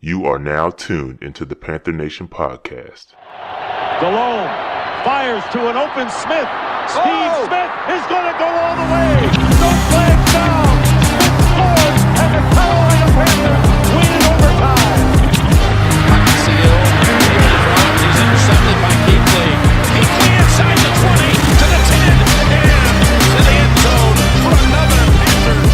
You are now tuned into the Panther Nation podcast. Delhomme fires to an open Smith. Steve Smith is going to go all the way. No flag down. Smith scores, and the Carolina Panthers win in overtime. Seal, he's intercepted by Kuechly. Kuechly inside the 20 to the 10 and to the end zone for another Panthers.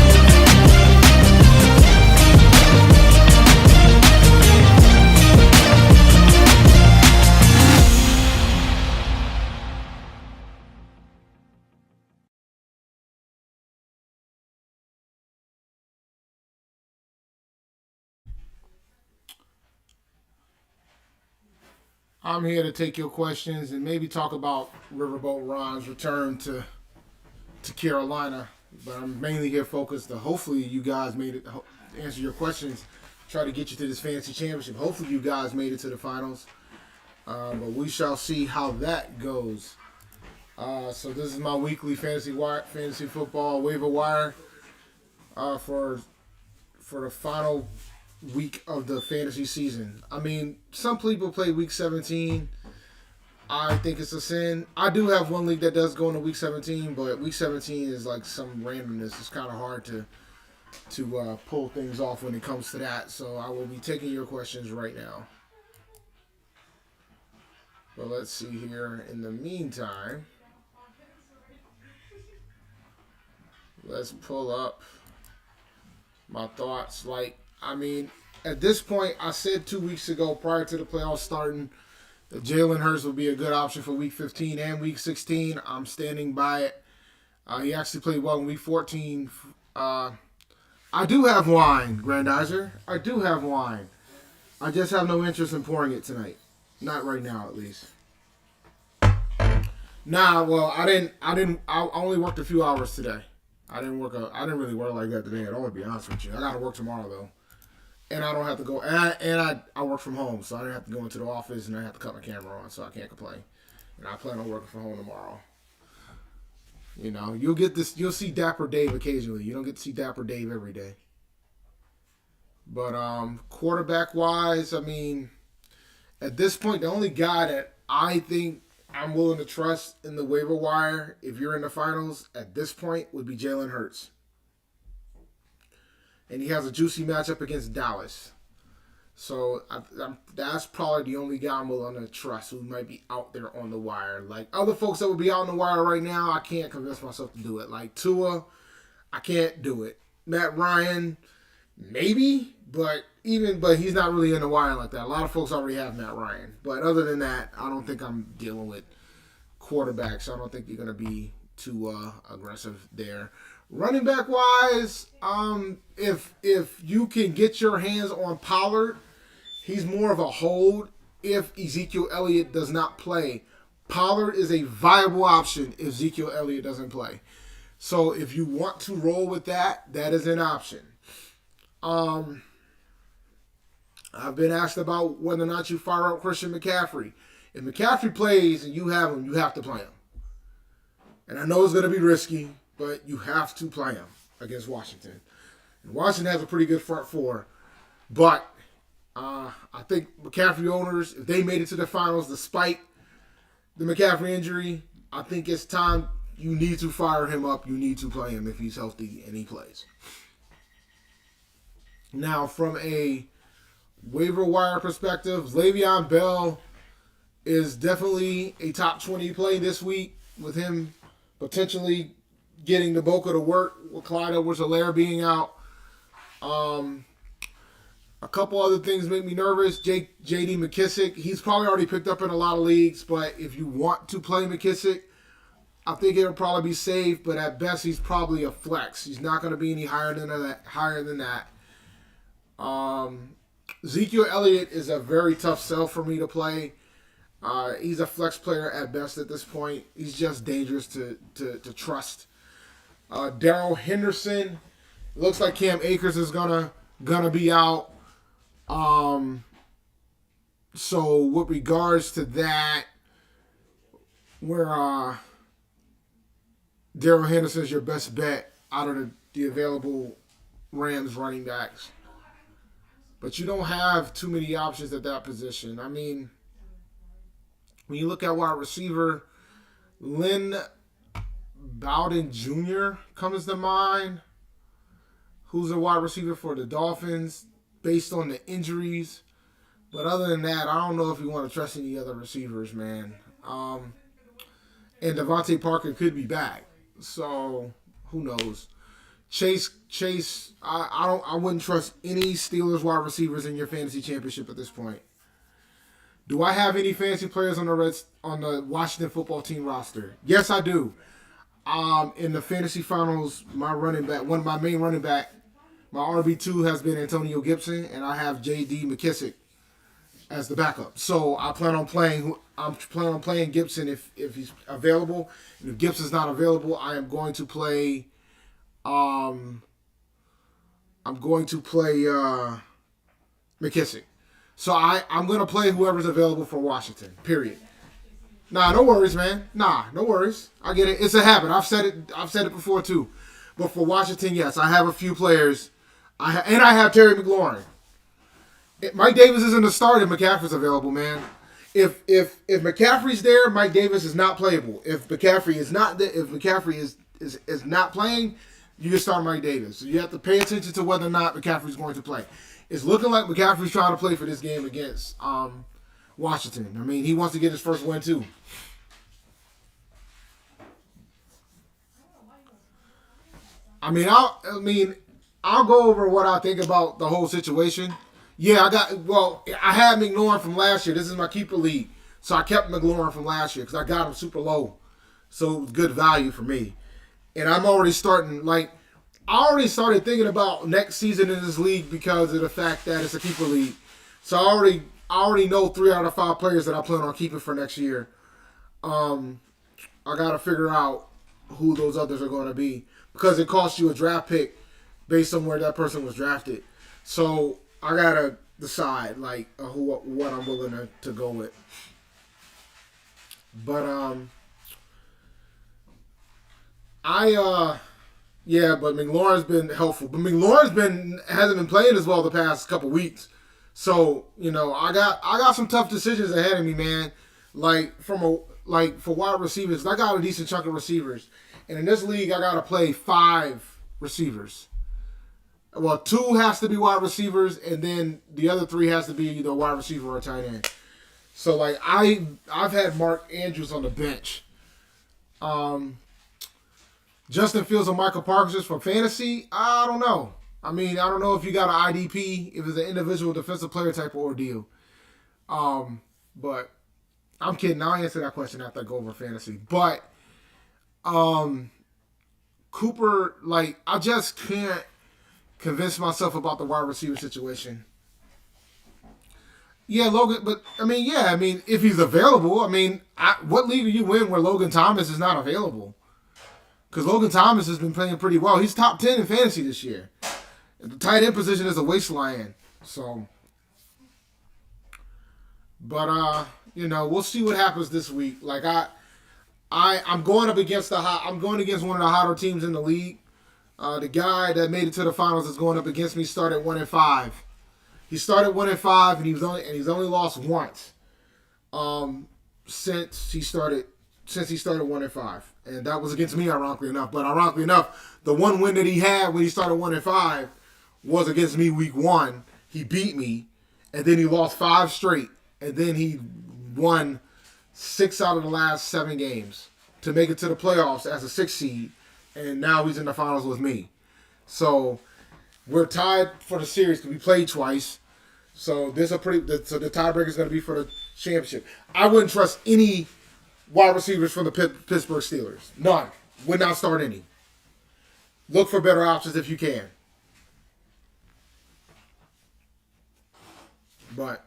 I'm here to take your questions and maybe talk about Riverboat Ron's return to Carolina. But I'm mainly here focused to hopefully you guys made it, answer your questions, try to get you to this fantasy championship. Hopefully you guys made it to the finals. But we shall see how that goes. So this is my weekly fantasy football waiver wire for the final week of the fantasy season. I mean, some people play week 17. I think it's a sin. I do have one league that does go into week 17, but week 17 is like some randomness. It's kind of hard to pull things off when it comes to that. So I will be taking your questions right now. But let's see here. In the meantime, let's pull up my thoughts. I mean, at this point, I said 2 weeks ago, prior to the playoffs starting, that Jalen Hurst would be a good option for Week 15 and Week 16. I'm standing by it. He actually played well in Week 14. I do have wine, Grandizer. I do have wine. I just have no interest in pouring it tonight. Not right now, at least. I only worked a few hours today. I didn't really work like that today at all, to be honest with you. I got to work tomorrow, though. And I don't have to go. And I work from home, so I didn't have to go into the office, and I have to cut my camera on, so I can't complain. And I plan on working from home tomorrow. You know, you'll see Dapper Dave occasionally. You don't get to see Dapper Dave every day. But quarterback-wise, I mean, at this point, the only guy that I think I'm willing to trust in the waiver wire, if you're in the finals, at this point, would be Jalen Hurts. And he has a juicy matchup against Dallas. So that's probably the only guy I'm willing to trust who might be out there on the wire. Like other folks that would be out on the wire right now, I can't convince myself to do it. Like Tua, I can't do it. Matt Ryan, maybe, but he's not really in the wire like that. A lot of folks already have Matt Ryan. But other than that, I don't think I'm dealing with quarterbacks. I don't think you're going to be too aggressive there. Running back wise, if you can get your hands on Pollard, he's more of a hold if Ezekiel Elliott does not play. Pollard is a viable option if Ezekiel Elliott doesn't play. So if you want to roll with that, that is an option. I've been asked about whether or not you fire up Christian McCaffrey. If McCaffrey plays and you have him, you have to play him. And I know it's going to be risky, but you have to play him against Washington. And Washington has a pretty good front four. But I think McCaffrey owners, if they made it to the finals despite the McCaffrey injury, I think it's time you need to fire him up. You need to play him if he's healthy and he plays. Now, from a waiver wire perspective, Le'Veon Bell is definitely a top 20 play this week with him potentially getting the bulk of the work with Clyde Edwards-Helaire being out. A couple other things make me nervous. J.D. McKissick, he's probably already picked up in a lot of leagues, but if you want to play McKissick, I think it'll probably be safe, but at best he's probably a flex. He's not going to be any higher than that. Ezekiel Elliott is a very tough sell for me to play. He's a flex player at best at this point. He's just dangerous to trust. Darrell Henderson, looks like Cam Akers is gonna be out. So with regards to that, where Darrell Henderson is your best bet out of the available Rams running backs. But you don't have too many options at that position. I mean, when you look at wide receiver, Lynn Bowden Jr. comes to mind, who's a wide receiver for the Dolphins based on the injuries. But other than that, I don't know if you want to trust any other receivers, man. And Devontae Parker could be back. So, who knows? Chase, I wouldn't trust any Steelers wide receivers in your fantasy championship at this point. Do I have any fantasy players on the Washington football team roster? Yes, I do. In the fantasy finals, my main running back, my RB2 has been Antonio Gibson, and I have J.D. McKissick as the backup. So I'm planning on playing Gibson if he's available. And if Gibson's not available, I am going to play. I'm going to play McKissick. So I'm going to play whoever's available for Washington. Period. Nah, no worries, man. Nah, no worries. I get it. It's a habit. I've said it before too. But for Washington, yes, I have a few players. I have Terry McLaurin. Mike Davis isn't a start if McCaffrey's available, man. If McCaffrey's there, Mike Davis is not playable. If McCaffrey is not there, if McCaffrey is not playing, you can start Mike Davis. So you have to pay attention to whether or not McCaffrey's going to play. It's looking like McCaffrey's trying to play for this game against Washington. I mean, he wants to get his first win too. I'll go over what I think about the whole situation. Yeah, I had McLaurin from last year. This is my keeper league. So I kept McLaurin from last year because I got him super low. So it was good value for me. And I already started thinking about next season in this league because of the fact that it's a keeper league. So I already know 3 out of 5 players that I plan on keeping for next year. I got to figure out who those others are going to be because it costs you a draft pick based on where that person was drafted. So I got to decide what I'm willing to go with. But but McLaurin's been helpful. But McLaurin's hasn't been playing as well the past couple weeks. So, I got some tough decisions ahead of me, man. For wide receivers, I got a decent chunk of receivers. And in this league, I got to play 5 receivers. Well, 2 has to be wide receivers, and then the other 3 has to be either wide receiver or tight end. So, I've had Mark Andrews on the bench. Justin Fields and Michael Parsons for fantasy, I don't know. I don't know if you got an IDP, if it's an individual defensive player type of ordeal. But I'm kidding. I'll answer that question after I go over fantasy. But Cooper, I just can't convince myself about the wide receiver situation. Yeah, Logan, but if he's available, what league are you in where Logan Thomas is not available? Because Logan Thomas has been playing pretty well. He's top 10 in fantasy this year. The tight end position is a wasteland. So, but we'll see what happens this week. I'm going up against I'm going against one of the hotter teams in the league. The guy that made it to the finals is going up against me. Started 1-5. He started 1-5, and he's only lost once. Since he started 1-5, and that was against me, ironically enough. But ironically enough, the one win that he had when he started 1-5 was against me week 1. He beat me, and then he lost 5 straight, and then he won 6 out of the last 7 games to make it to the playoffs as a 6th seed, and now he's in the finals with me. So we're tied for the series because we played twice. So so the tiebreaker is going to be for the championship. I wouldn't trust any wide receivers from the Pittsburgh Steelers. None. Would not start any. Look for better options if you can. But,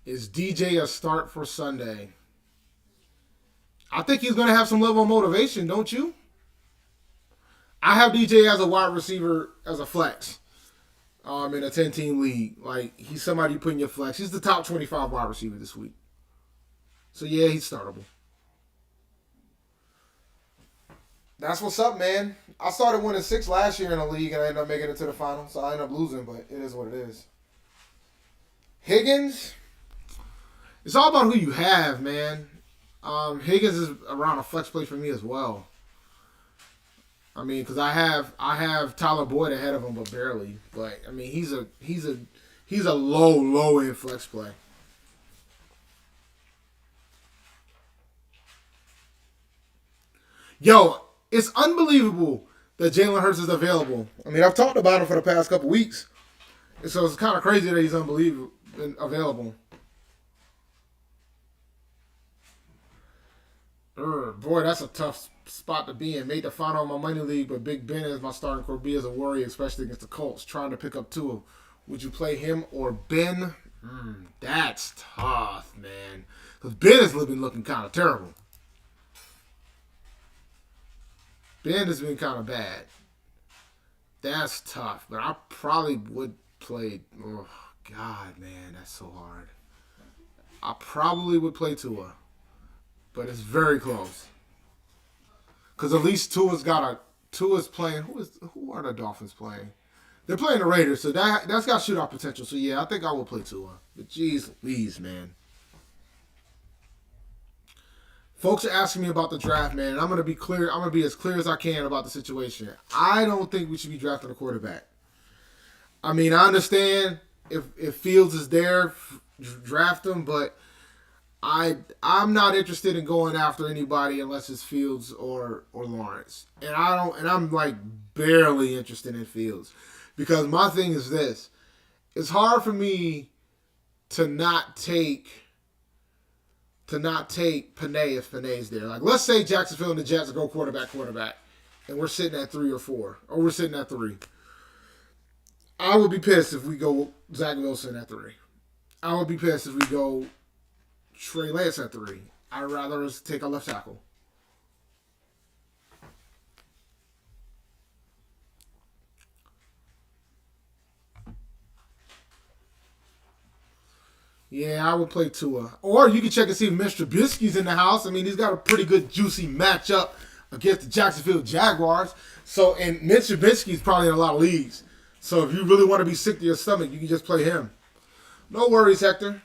Is DJ a start for Sunday? I think he's going to have some level of motivation, don't you? I have DJ as a wide receiver, as a flex. in a 10-team league. Like, he's somebody you put in your flex. He's the top 25 wide receiver this week. So, yeah, he's startable. That's what's up, man. I started winning 6 last year in the league, and I ended up making it to the final. So, I ended up losing, but it is what it is. Higgins, it's all about who you have, man. Higgins is around a flex play for me as well. I mean, because I have Tyler Boyd ahead of him, but barely. But I mean, he's a low end flex play. Yo, it's unbelievable that Jalen Hurst is available. I mean, I've talked about him for the past couple weeks, and so it's kind of crazy that he's unbelievable and available. Boy, that's a tough spot to be in. Made the final of my money league, but Big Ben is my starting quarterback is a worry, especially against the Colts. Trying to pick up Tua. Would you play him or Ben? That's tough, man. Because Ben has been looking kind of terrible. Ben has been kind of bad. That's tough, but I probably would play. Oh, God, man, that's so hard. I probably would play Tua. But it's very close. Because at least Tua's playing. Who are the Dolphins playing? They're playing the Raiders, so that's got shootout potential. So yeah, I think I will play Tua. But geez, Louise, man. Folks are asking me about the draft, man, and I'm gonna be clear. I'm gonna be as clear as I can about the situation. I don't think we should be drafting a quarterback. I mean, I understand if Fields is there, draft him, but I'm not interested in going after anybody unless it's Fields or Lawrence. And I'm like barely interested in Fields. Because my thing is this. It's hard for me to not take Panay if Panay's there. Like, let's say Jacksonville and the Jets go quarterback, and we're sitting at 3 or 4, or we're sitting at 3. I would be pissed if we go Zach Wilson at 3. I would be pissed if we go Trey Lance at 3. I'd rather us take a left tackle. Yeah, I would play Tua. Or you can check and see if Mr. Trubisky's in the house. I mean, he's got a pretty good, juicy matchup against the Jacksonville Jaguars. So, and Mitch Trubisky's probably in a lot of leagues. So, if you really want to be sick to your stomach, you can just play him. No worries, Hector.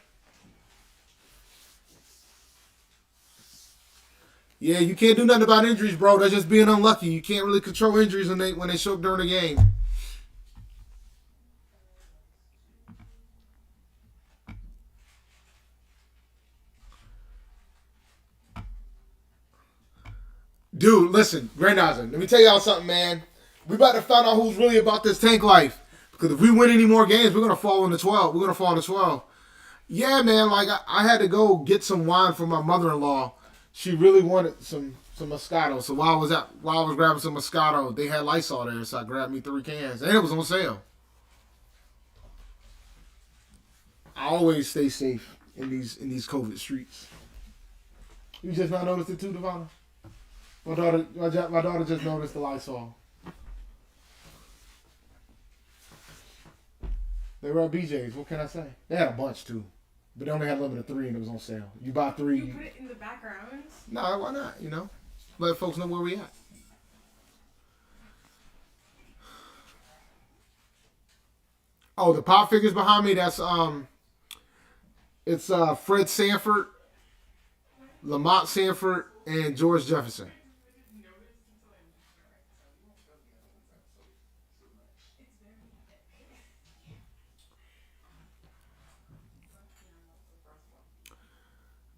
Yeah, you can't do nothing about injuries, bro. That's just being unlucky. You can't really control injuries when they show up during the game. Dude, listen, Grand Rising, let me tell y'all something, man. We about to find out who's really about this tank life. Because if we win any more games, we're going to fall in the 12. We're going to fall in the 12. Yeah, man, like I had to go get some wine for my mother-in-law. She really wanted some Moscato. So while I was grabbing some Moscato, they had Lysol there, so I grabbed me 3 cans. And it was on sale. I always stay safe in these COVID streets. You just not noticed it too, Devonna? My daughter just noticed the Lysol. They were at BJ's. What can I say? They had a bunch too. But they only had limited 3 and it was on sale. You buy 3. You put it in the background? No, why not? Let folks know where we at. Oh, the pop figures behind me, that's it's Fred Sanford, Lamont Sanford, and George Jefferson.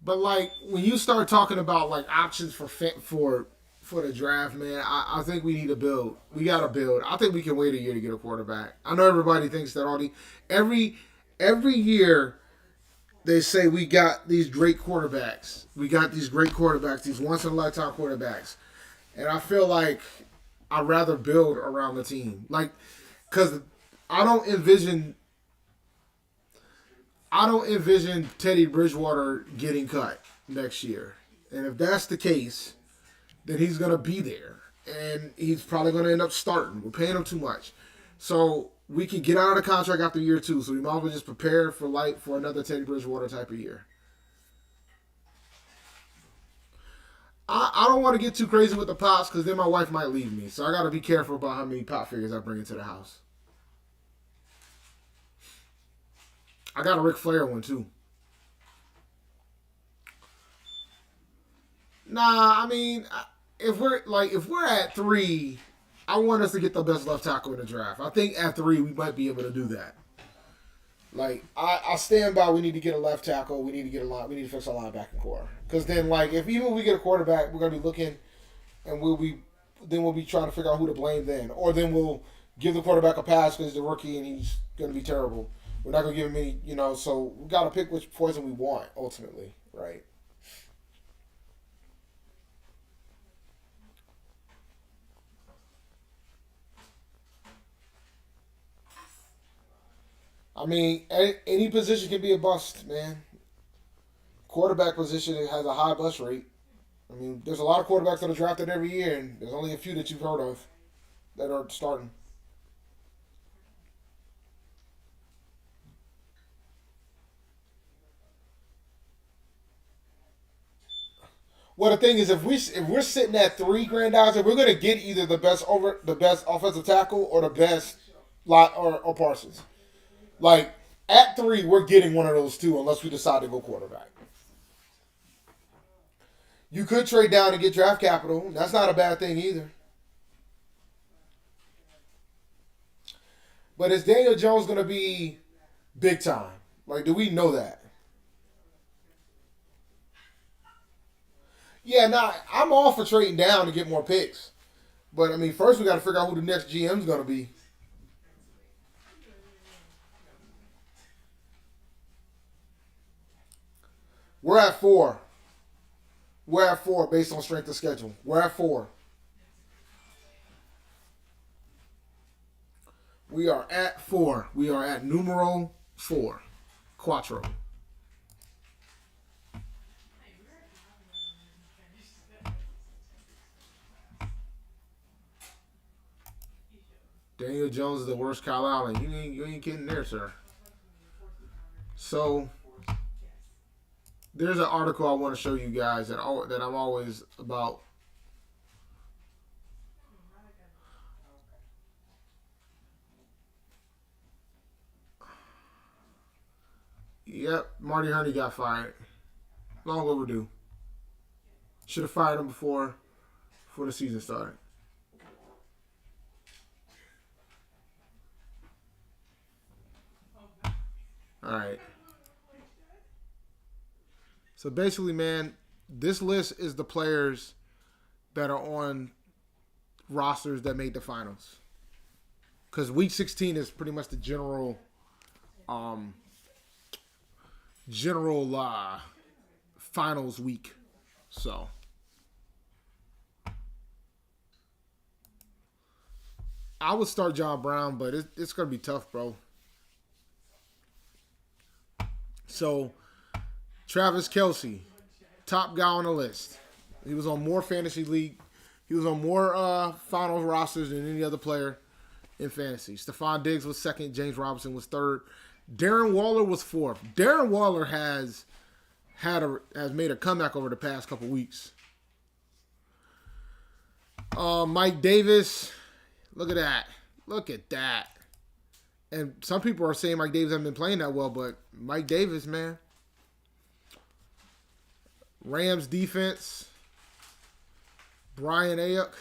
But like when you start talking about like options for the draft, man, I think we need to build. We got to build. I think we can wait a year to get a quarterback. I know everybody thinks that every year they say we got these great quarterbacks. We got these great quarterbacks, these once in a lifetime quarterbacks, and I feel like I'd rather build around the team, like because I don't envision Teddy Bridgewater getting cut next year. And if that's the case, then he's going to be there. And he's probably going to end up starting. We're paying him too much. So we can get out of the contract after year 2, so we might as well just prepare for another Teddy Bridgewater type of year. I don't want to get too crazy with the pops because then my wife might leave me. So I got to be careful about how many pop figures I bring into the house. I got a Ric Flair one too. Nah, I mean, if we're at 3, I want us to get the best left tackle in the draft. I think at 3 we might be able to do that. Like, I stand by. We need to get a left tackle. We need to get a line. We need to fix our linebacking core. Because then, like, if we get a quarterback, we're gonna be looking, and we'll be trying to figure out who to blame then, or then we'll give the quarterback a pass because he's a rookie and he's gonna be terrible. We're not gonna give him any, So we gotta pick which poison we want ultimately, right? I mean, any position can be a bust, man. Quarterback position has a high bust rate. I mean, there's a lot of quarterbacks that are drafted every year, and there's only a few that you've heard of that are starting. Well, the thing is, if we're sitting at $3,000, we're gonna get either the best offensive tackle or the best lot or Parsons. Like, at 3, we're getting one of those two unless we decide to go quarterback. You could trade down and get draft capital. That's not a bad thing either. But is Daniel Jones going to be big time? Like, do we know that? Yeah, I'm all for trading down to get more picks. But, I mean, first we got to figure out who the next GM is going to be. We're at 4. We're at 4 based on strength of schedule. We're at 4. We are at 4. We are at numero 4. Quattro. Daniel Jones is the worst Kyle Allen. You ain't kidding there, sir. So there's an article I want to show you guys that I'm always about. Yep, Marty Hurney got fired. Long overdue. Should have fired him before the season started. All right. So basically, man, this list is the players that are on rosters that made the finals. Because week 16 is pretty much the general finals week. So I would start John Brown, but it's going to be tough, bro. So Travis Kelce, top guy on the list. He was on more fantasy league. He was on more finals rosters than any other player in fantasy. Stephon Diggs was second. James Robinson was third. Darren Waller was fourth. Darren Waller has made a comeback over the past couple weeks. Mike Davis, look at that. Look at that. And some people are saying Mike Davis hasn't been playing that well, but Mike Davis, man. Rams defense. Brian Ayuk.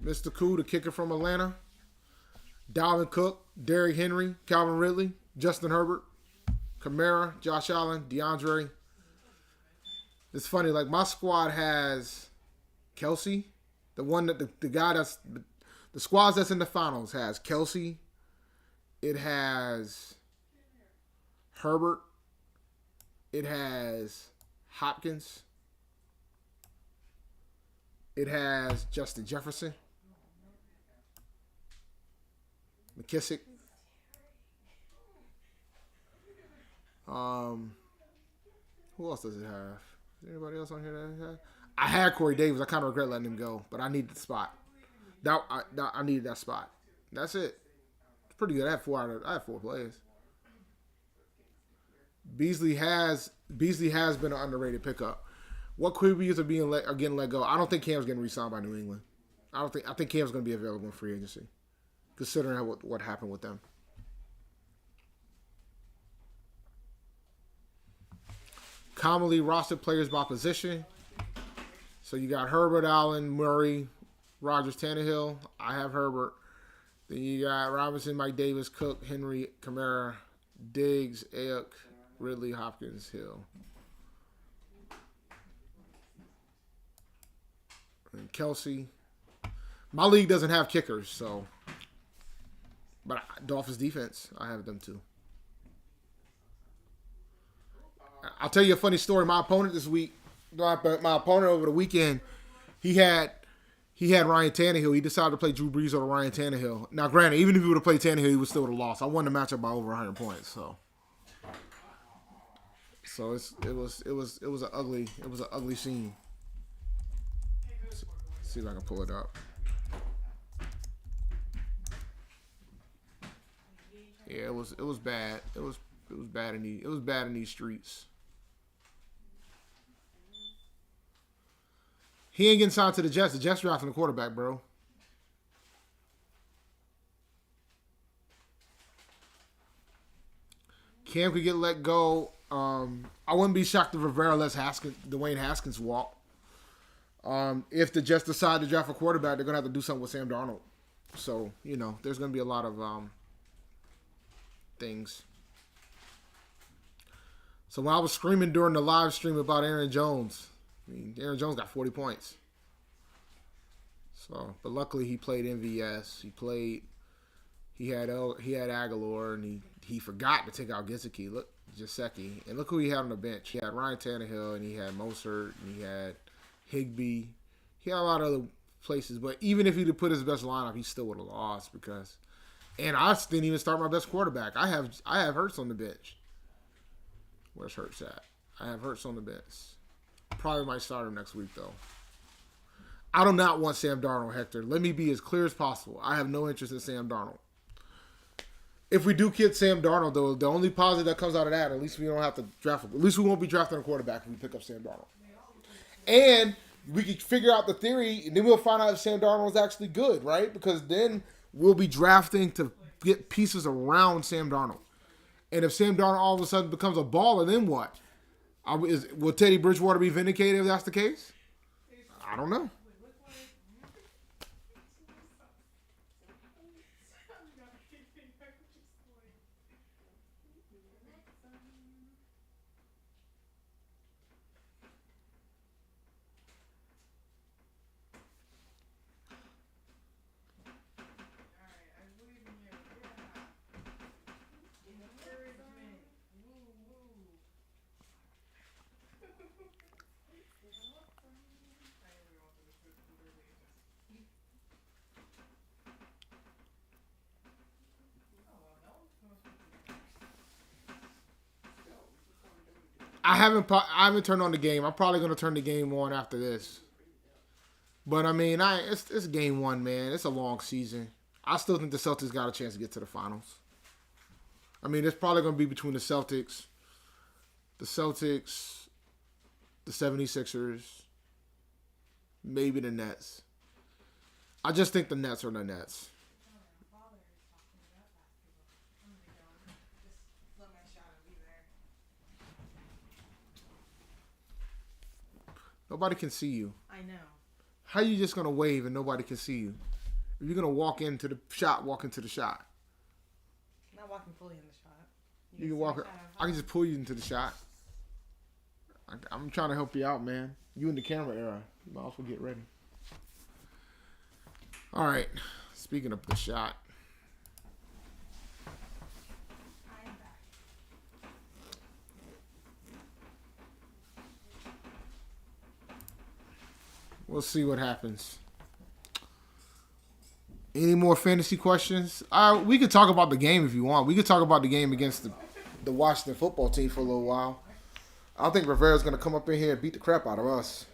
Mr. Cool, the kicker from Atlanta. Dalvin Cook, Derrick Henry, Calvin Ridley, Justin Herbert, Kamara, Josh Allen, DeAndre. It's funny, like my squad has Kelce, the one that the guy that's the squads that's in the finals has Kelce. It has Herbert. It has Hopkins. It has Justin Jefferson. McKissick. Who else does it have? Is there anybody else on here that it has? I had Corey Davis. I kind of regret letting him go, but I needed the spot. I needed that spot. That's it. It's pretty good. I had four players. Beasley has been an underrated pickup. What QBs are getting let go? I don't think Cam's getting re-signed by New England. I think Cam's going to be available in free agency, considering what happened with them. Commonly rostered players by position. So you got Herbert, Allen, Murray, Rodgers, Tannehill. I have Herbert. Then you got Robinson, Mike Davis, Cook, Henry, Kamara, Diggs, Ayuk, Ridley, Hopkins, Hill. And Kelsey. My league doesn't have kickers, so. But Dolphins defense, I have them too. I'll tell you a funny story. My opponent this week, my opponent over the weekend, he had Ryan Tannehill. He decided to play Drew Brees over Ryan Tannehill. Now, granted, even if he would have played Tannehill, he would still have lost. I won the matchup by over 100 points. So it was an ugly scene. Let's see if I can pull it up. Yeah, it was bad. It was bad in these streets. He ain't getting signed to the Jets. The Jets drafting the quarterback, bro. Cam could get let go. I wouldn't be shocked if Rivera lets Dwayne Haskins walk. If the Jets decide to draft a quarterback, they're going to have to do something with Sam Darnold. So, there's going to be a lot of things. So when I was screaming during the live stream about Aaron Jones, Aaron Jones got 40 points. So, but luckily he played MVS. He had Aguilar, and he forgot to take out Gesicki, and look who he had on the bench. He had Ryan Tannehill, and he had Mostert, and he had Higbee. He had a lot of other places, but even if he'd have put his best lineup, he still would have lost and I didn't even start my best quarterback. I have Hurts on the bench. Where's Hurts at? I have Hurts on the bench. Probably might start him next week, though. I do not want Sam Darnold, Hector. Let me be as clear as possible. I have no interest in Sam Darnold. If we do get Sam Darnold, though, the only positive that comes out of that, at least we don't have to draft him. At least we won't be drafting a quarterback if we pick up Sam Darnold. And we can figure out the theory, and then we'll find out if Sam Darnold is actually good, right? Because then we'll be drafting to get pieces around Sam Darnold. And if Sam Darnold all of a sudden becomes a baller, then what? Will Teddy Bridgewater be vindicated if that's the case? I don't know. I haven't turned on the game. I'm probably going to turn the game on after this. But, it's game one, man. It's a long season. I still think the Celtics got a chance to get to the finals. It's probably going to be between the Celtics, the 76ers, maybe the Nets. I just think the Nets are the Nets. Nobody can see you. I know. How you just going to wave and nobody can see you? If you're going to walk into the shot, walk into the shot. I'm not walking fully in the shot. You can walk. I can just pull you into the shot. I'm trying to help you out, man. You in the camera era. You might also get ready. All right. Speaking of the shot. We'll see what happens. Any more fantasy questions? We could talk about the game if you want. We could talk about the game against the Washington football team for a little while. I think Rivera's going to come up in here and beat the crap out of us.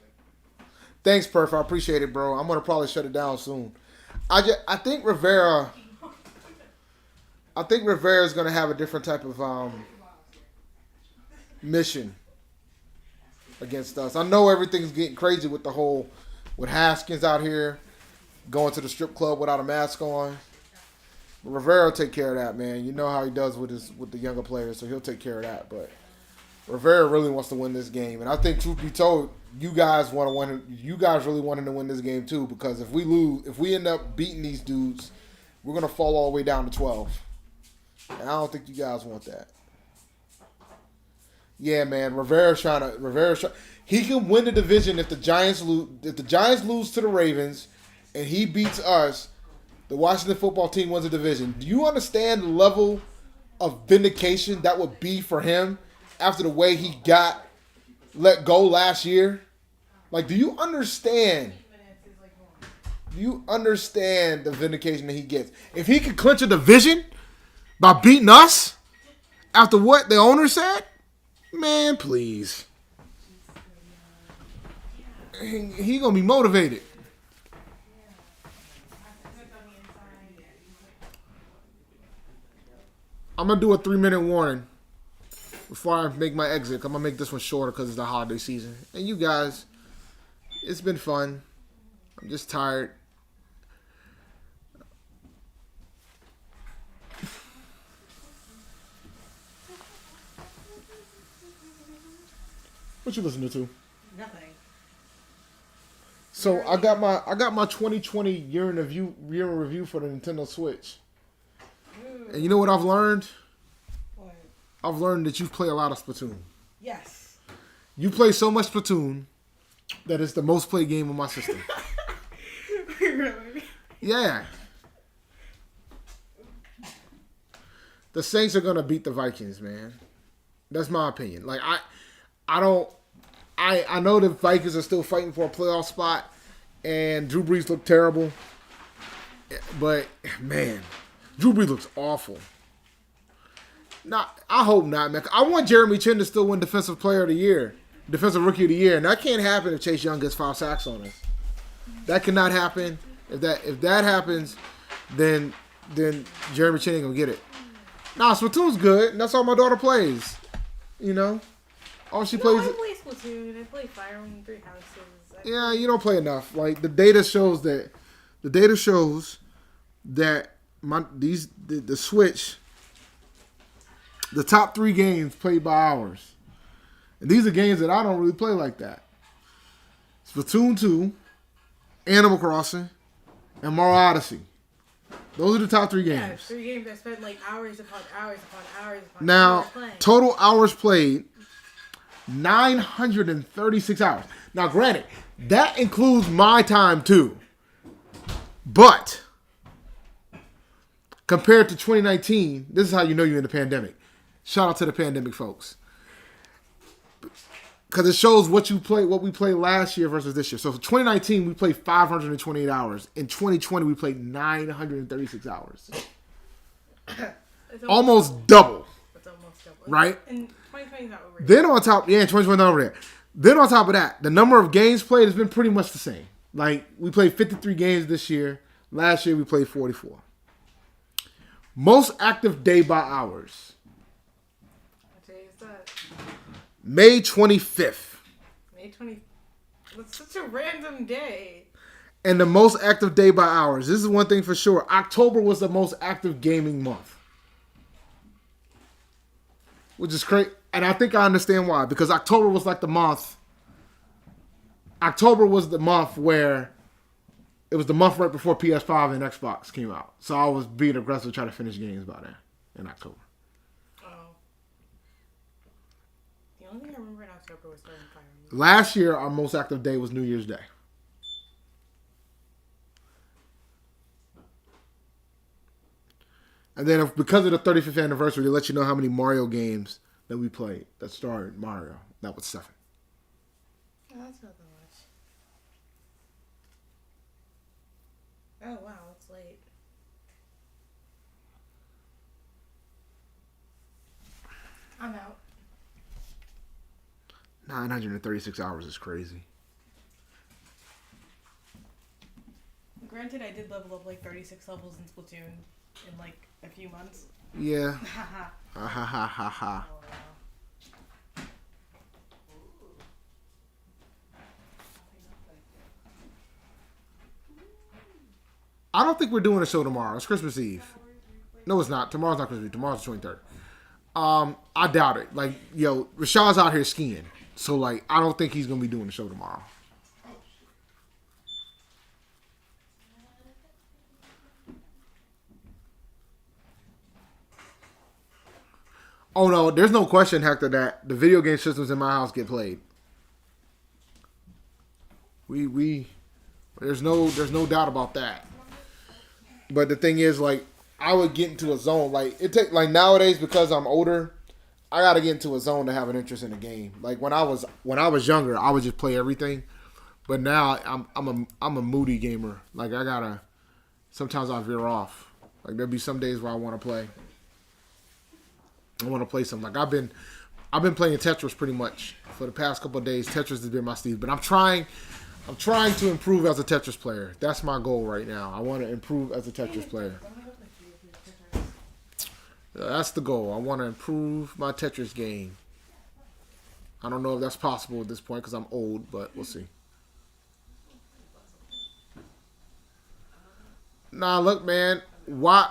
Thanks, Perf. I appreciate it, bro. I'm going to probably shut it down soon. I think Rivera I think Rivera is going to have a different type of mission against us. I know everything's getting crazy with Haskins out here going to the strip club without a mask on. But Rivera will take care of that, man. You know how he does with the younger players, so he'll take care of that. But Rivera really wants to win this game, and I think, truth be told, you guys want to win. You guys really want him to win this game too, because if we end up beating these dudes, we're gonna fall all the way down to 12, and I don't think you guys want that. Yeah, man, Rivera's trying. He can win the division if the Giants lose. If the Giants lose to the Ravens, and he beats us, the Washington football team wins the division. Do you understand the level of vindication that would be for him after the way he got let go last year? Like, do you understand? Do you understand the vindication that he gets? If he could clinch a division by beating us after what the owner said, man, please. He gonna be motivated. I'm gonna do a 3-minute warning before I make my exit. I'm gonna make this one shorter because it's the holiday season. And you guys, it's been fun. I'm just tired. What you listening to? Nothing. So I got my 2020 year in review for the Nintendo Switch. And you know what I've learned? What? I've learned that you play a lot of Splatoon. Yes. You play so much Splatoon that it's the most played game on my system. Really? Yeah. The Saints are gonna beat the Vikings, man. That's my opinion. Like I know the Vikings are still fighting for a playoff spot, and Drew Brees looked terrible. But man, Drew Brees looks awful. I hope not, man. I want Jeremy Chin to still win Defensive Player of the Year, Defensive Rookie of the Year, and that can't happen if Chase Young gets 5 sacks on us. That cannot happen. If that happens, then Jeremy Chin ain't gonna get it. Nah, Splatoon's good, and that's all my daughter plays. You know, all she plays. I play Splatoon. I play Fire Emblem 3 Houses. Yeah, you don't play enough. Like the data shows that the Switch, the top 3 games played by hours, and these are games that I don't really play like that. Splatoon 2, Animal Crossing, and Mario Odyssey. Those are the top 3 games. Yeah, 3 games I spent like hours upon hours upon hours upon Now, hours playing. total hours played, 936 hours. Now, granted, that includes my time too. But compared to 2019, this is how you know you're in the pandemic. Shout out to the pandemic folks. Because it shows what we played last year versus this year. So for 2019, we played 528 hours. In 2020, we played 936 hours. It's Almost double. It's almost double. Right? And 2020 is not over yet. Then on top, 2020 not over there. Then on top of that, the number of games played has been pretty much the same. Like, we played 53 games this year. Last year, we played 44. Most active day by hours. What day is that? May 25th. May 20. That's such a random day. And the most active day by hours. This is one thing for sure. October was the most active gaming month. Which is crazy. And I think I understand why. Because October was like the month. October was the month where it was the month right before PS5 and Xbox came out. So I was being aggressive trying to finish games by then in October. Oh. The only thing I remember in October was starting Fire Emblem. Last year, our most active day was New Year's Day. And then because of the 35th anniversary, they let you know how many Mario games that we played that starred Mario. That was 7. Oh, that's not that much. Oh, wow, it's late. I'm out. 936 hours is crazy. Granted, I did level up like 36 levels in Splatoon in like a few months. Yeah. Ha ha ha ha ha. I don't think we're doing a show tomorrow. It's Christmas Eve. No, it's not. Tomorrow's not Christmas Eve. Tomorrow's the 23rd. I doubt it. Like, yo, Rashad's out here skiing. So, like, I don't think he's going to be doing the show tomorrow. Oh, no, there's no question, Hector, that the video game systems in my house get played. There's no doubt about that. But the thing is, like, I would get into a zone. Like nowadays, because I'm older, I gotta get into a zone to have an interest in the game. Like when I was younger, I would just play everything. But now I'm a moody gamer. Like sometimes I veer off. Like there'll be some days where I want to play. I want to play something. Like I've been playing Tetris pretty much for the past couple of days. Tetris has been my Steve, but I'm trying to improve as a Tetris player. That's my goal right now. I want to improve as a Tetris player. That's the goal. I want to improve my Tetris game. I don't know if that's possible at this point because I'm old, but we'll see. Nah, look, man. Why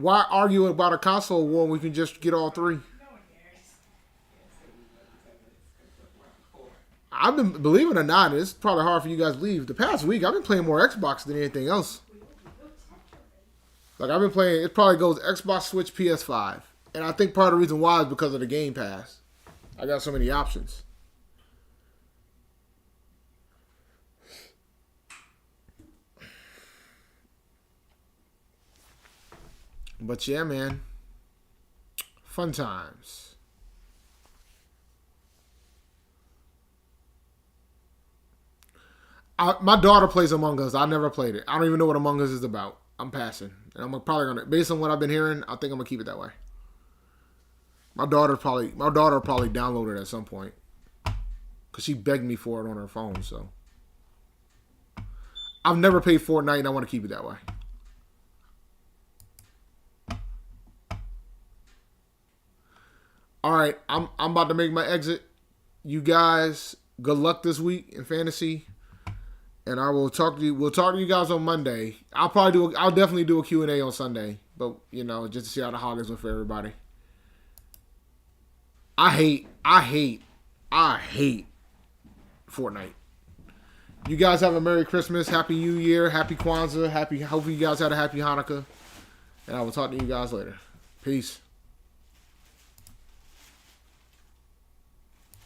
argue about a console war when we can just get all three? I've been, believe it or not, it's probably hard for you guys to believe. The past week, I've been playing more Xbox than anything else. Like, I've been playing, it probably goes Xbox, Switch, PS5. And I think part of the reason why is because of the Game Pass. I got so many options. But yeah, man. Fun times. My daughter plays Among Us. I never played it. I don't even know what Among Us is about. I'm passing. And I'm probably gonna, based on what I've been hearing, I think I'm gonna keep it that way. My daughter probably download it at some point. Cause she begged me for it on her phone, so. I've never played Fortnite and I want to keep it that way. Alright, I'm about to make my exit. You guys, good luck this week in fantasy. And I will talk to you. We'll talk to you guys on Monday. I'll definitely do a Q&A on Sunday. But, you know, just to see how the holidays went for everybody. I hate Fortnite. You guys have a Merry Christmas, Happy New Year, Happy Kwanzaa, hopefully you guys had a Happy Hanukkah. And I will talk to you guys later. Peace.